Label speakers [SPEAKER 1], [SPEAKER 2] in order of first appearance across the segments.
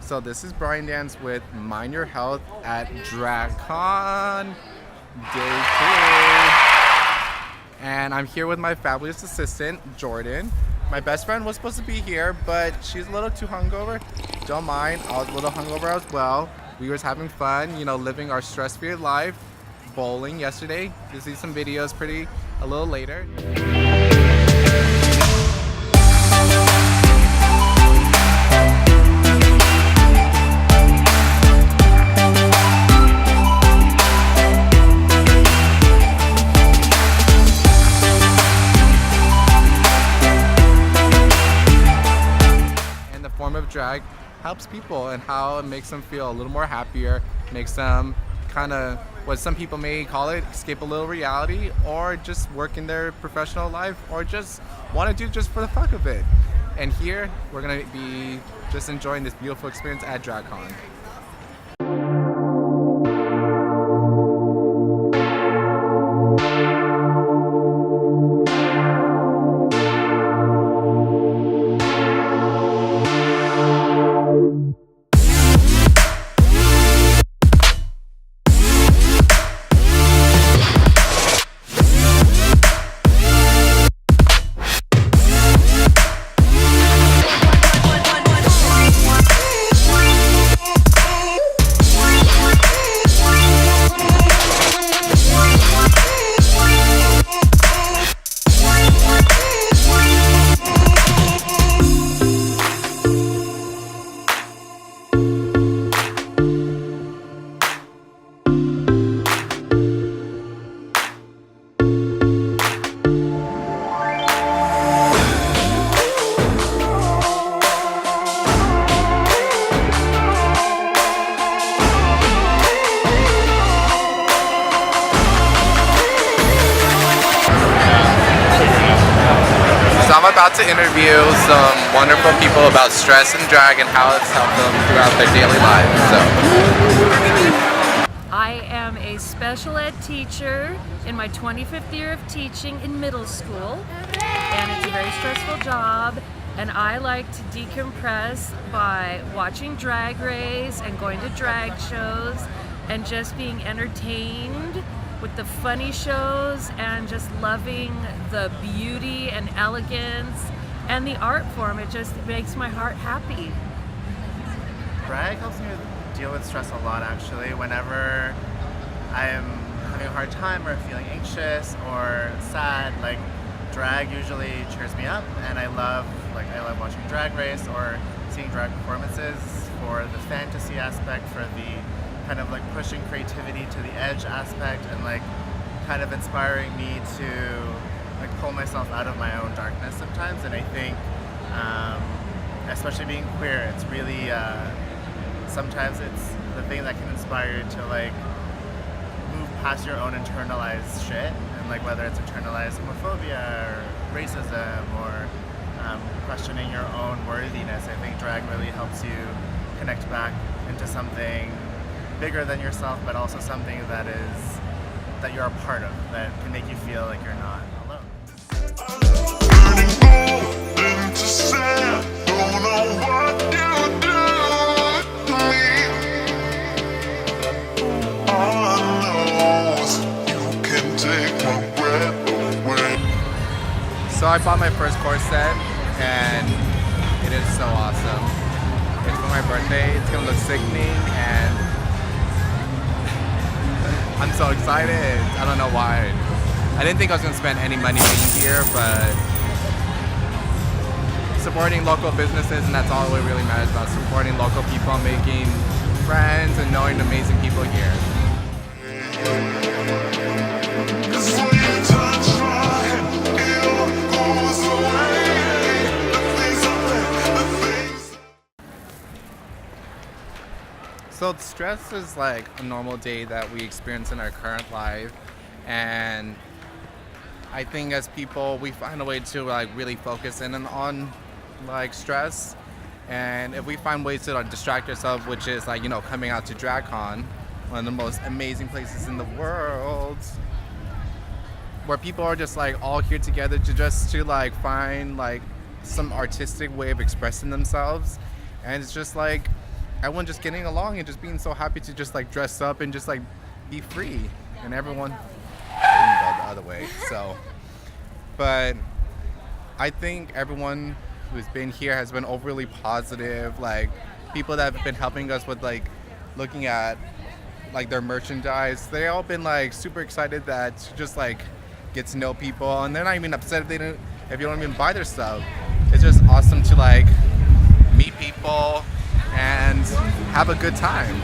[SPEAKER 1] So this is Brian Dance with Mind Your Health at DragCon Day 2. And I'm here with my fabulous assistant, Jordan. My best friend was supposed to be here, but she's a little too hungover. Don't mind, I was a little hungover as well. We was having fun, living our stress-free life. Bowling yesterday. You'll see some videos a little later. Form of drag helps people and how it makes them feel a little more happier, makes them kind of what some people may call it escape a little reality, or just work in their professional life, or just want to do just for the fuck of it. And here we're gonna be just enjoying this beautiful experience at DragCon. I'm about to interview some wonderful people about stress and drag and how it's helped them throughout their daily lives.
[SPEAKER 2] I am a special ed teacher in my 25th year of teaching in middle school, and it's a very stressful job, and I like to decompress by watching Drag Race and going to drag shows and just being entertained with the funny shows and just loving the beauty and elegance and the art form. It just makes my heart happy.
[SPEAKER 3] Drag helps me deal with stress a lot, actually. Whenever I am having a hard time or feeling anxious or sad, drag usually cheers me up, and I love watching Drag Race or seeing drag performances for the fantasy aspect, for the kind of pushing creativity to the edge aspect, and kind of inspiring me to pull myself out of my own darkness sometimes. And I think especially being queer, it's really sometimes it's the thing that can inspire you to move past your own internalized shit, and whether it's internalized homophobia or racism or questioning your own worthiness. I think drag really helps you connect back into something bigger than yourself, but also something that you're a part of, that can make you feel like you're not alone.
[SPEAKER 1] So I bought my first corset, and it is so awesome. It's for my birthday. It's gonna look sickening, and I'm so excited. I don't know why. I didn't think I was going to spend any money being here, but supporting local businesses, and that's all it really matters about. Supporting local people, making friends, and knowing amazing people here. So stress is a normal day that we experience in our current life, and I think as people we find a way to really focus in on stress, and if we find ways to distract ourselves, which is coming out to DragCon, one of the most amazing places in the world, where people are just all here together to find some artistic way of expressing themselves, and it's just everyone just getting along and just being so happy to just like dress up and just like be free, and everyone I didn't go the other way. So, but I think everyone who's been here has been overly positive. Like people that have been helping us with like looking at like their merchandise, they all been like super excited that to just like get to know people, and they're not even upset if you don't even buy their stuff. It's just awesome to like meet people and have a good time.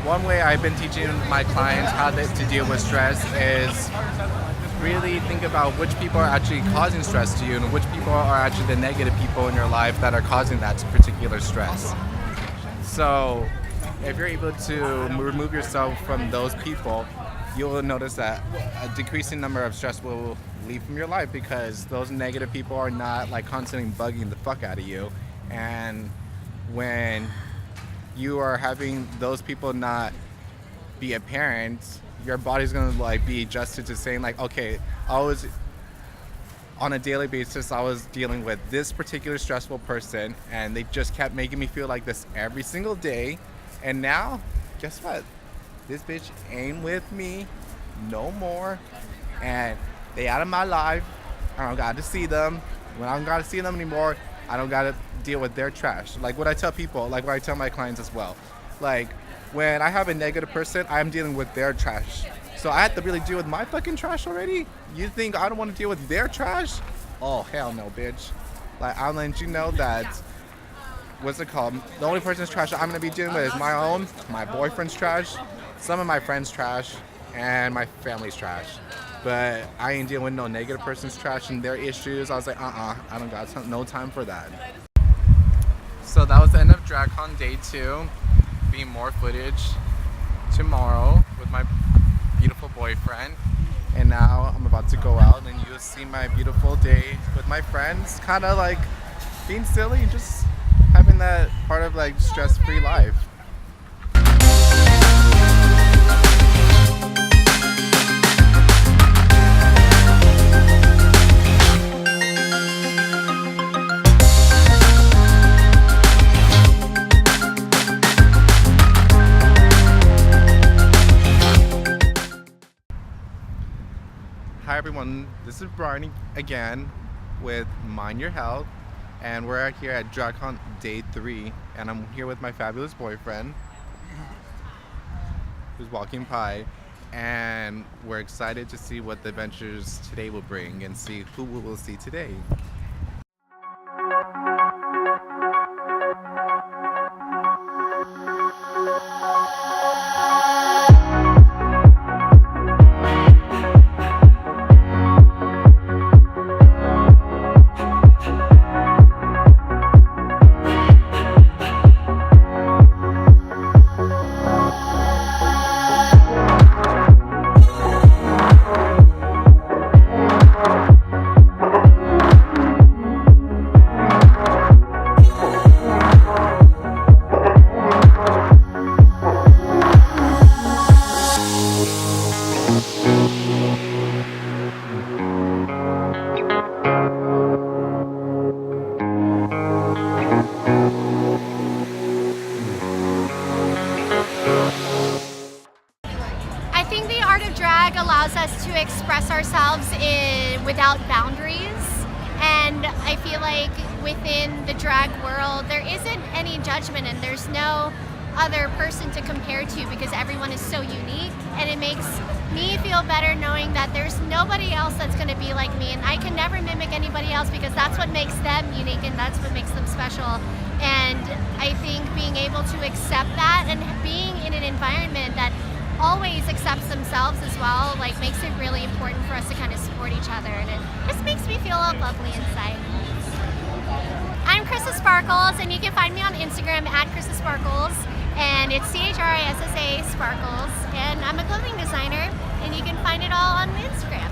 [SPEAKER 1] One way I've been teaching my clients how to deal with stress is really think about which people are actually causing stress to you and which people are actually the negative people in your life that are causing that particular stress. So if you're able to remove yourself from those people, you'll notice that a decreasing number of stress will leave from your life, because those negative people are not like constantly bugging the fuck out of you. And when you are having those people not be apparent, your body's gonna like be adjusted to saying like, okay, on a daily basis I was dealing with this particular stressful person and they just kept making me feel like this every single day, and now guess what, this bitch ain't with me no more, and they out of my life. I don't got to see them. When I don't got to see them anymore, I don't got to deal with their trash. Like what I tell people, like what I tell my clients as well. Like when I have a negative person, I'm dealing with their trash. So I have to really deal with my fucking trash already? You think I don't want to deal with their trash? Oh, hell no, bitch. Like I'll let you know that, what's it called? The only person's trash I'm going to be dealing with is my own, my boyfriend's trash, some of my friends' trash, and my family's trash. But I ain't dealing with no negative person's trash and their issues. I was like, I don't got no time for that. So that was the end of DragCon Day 2. Be more footage tomorrow with my beautiful boyfriend. And now I'm about to go out and you'll see my beautiful day with my friends. Kind of like being silly and just having that part of like stress-free life. Hi everyone, this is Barney again with Mind Your Health, and we're here at DragCon Day 3, and I'm here with my fabulous boyfriend who's walking by, and we're excited to see what the adventures today will bring and see who we will see today.
[SPEAKER 4] Drag allows us to express ourselves without boundaries, and I feel like within the drag world there isn't any judgment and there's no other person to compare to, because everyone is so unique, and it makes me feel better knowing that there's nobody else that's going to be like me, and I can never mimic anybody else because that's what makes them unique and that's what makes them special. And I think being able to accept that and being in an environment that always accepts themselves as well, like makes it really important for us to kind of support each other, and it just makes me feel all lovely inside. I'm Krista Sparkles, and you can find me on Instagram at Krista Sparkles, and it's CHRISSA Sparkles, and I'm a clothing designer, and you can find it all on Instagram.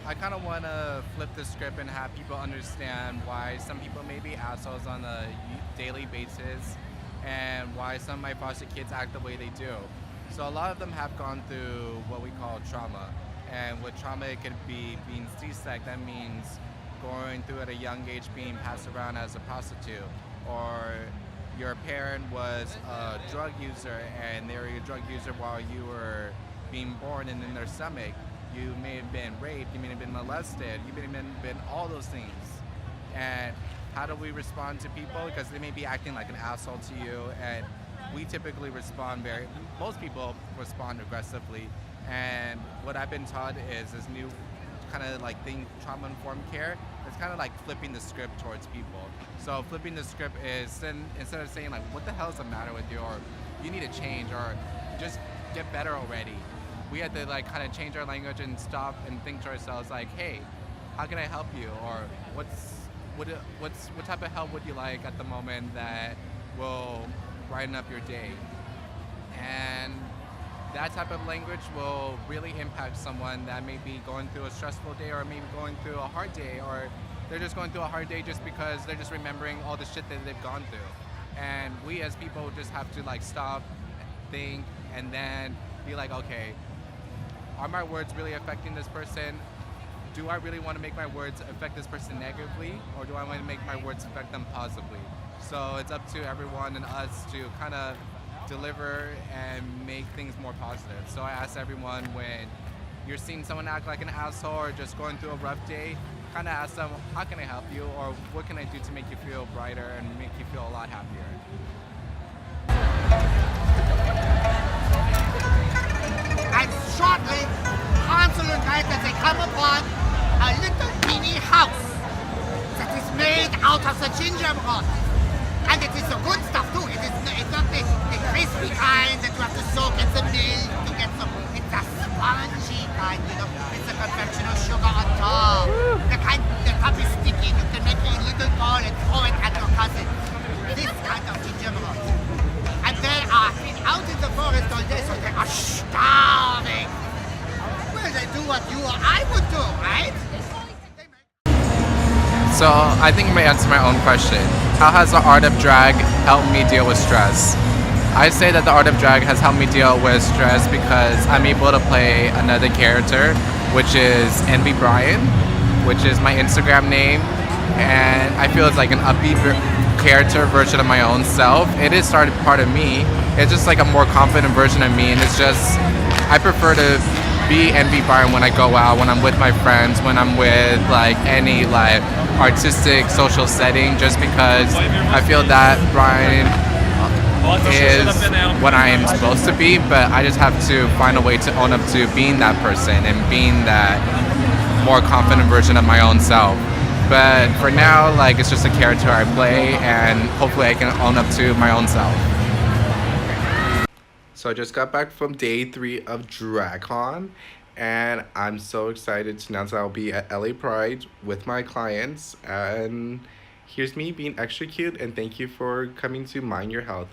[SPEAKER 1] I kind of want to flip the script and have people understand why some people may be assholes on a daily basis and why some of my foster kids act the way they do. So a lot of them have gone through what we call trauma. And with trauma, it could be being C-sec. That means going through at a young age being passed around as a prostitute. Or your parent was a drug user and they were a drug user while you were being born and in their stomach. You may have been raped, you may have been molested, you may have been all those things. And how do we respond to people? Because they may be acting like an asshole to you, and we typically respond most people respond aggressively. And what I've been taught is this new kind of like thing, trauma-informed care. It's kind of like flipping the script towards people. So flipping the script is instead of saying like, what the hell is the matter with you? Or you need to change, or just get better already. We had to like kind of change our language and stop and think to ourselves like, hey, how can I help you? Or what type of help would you like at the moment that will brighten up your day? And that type of language will really impact someone that may be going through a stressful day, or maybe going through a hard day, or they're just going through a hard day just because they're just remembering all the shit that they've gone through. And we as people just have to like stop, think, and then be like, okay, are my words really affecting this person? Do I really want to make my words affect this person negatively, or do I want to make my words affect them positively? So it's up to everyone and us to kind of deliver and make things more positive. So I ask everyone, when you're seeing someone act like an asshole or just going through a rough day, kind of ask them, how can I help you, or what can I do to make you feel brighter and make you feel a lot happier?
[SPEAKER 5] And shortly, Hansel and Gretel, they come upon a little teeny house that is made out of the gingerbread. And it is the good stuff too. It's not the crispy kind that you have to soak in the milk to get some. It's a spongy kind, you know. It's a confection of sugar on top. The kind that can be sticky. You can make a little ball and throw it at your cousin. This kind of gingerbread. And they are out in the forest all day, so they are starving. Well, they do what you or I would do, right?
[SPEAKER 1] So I think I may answer my own question. How has the art of drag helped me deal with stress? I say that the art of drag has helped me deal with stress because I'm able to play another character, which is Envy Brian, which is my Instagram name. And I feel it's like an upbeat character version of my own self. It is started part of me. It's just like a more confident version of me, and it's just, I prefer to be Envy Brian when I go out, when I'm with my friends, when I'm with like any like artistic social setting, just because I feel that Brian is what I am supposed to be, but I just have to find a way to own up to being that person and being that more confident version of my own self. But for now, like, it's just a character I play, and hopefully I can own up to my own self. So I just got back from day 3 of DragCon, and I'm so excited to announce I'll be at LA Pride with my clients. And here's me being extra cute, and thank you for coming to Mind Your Health.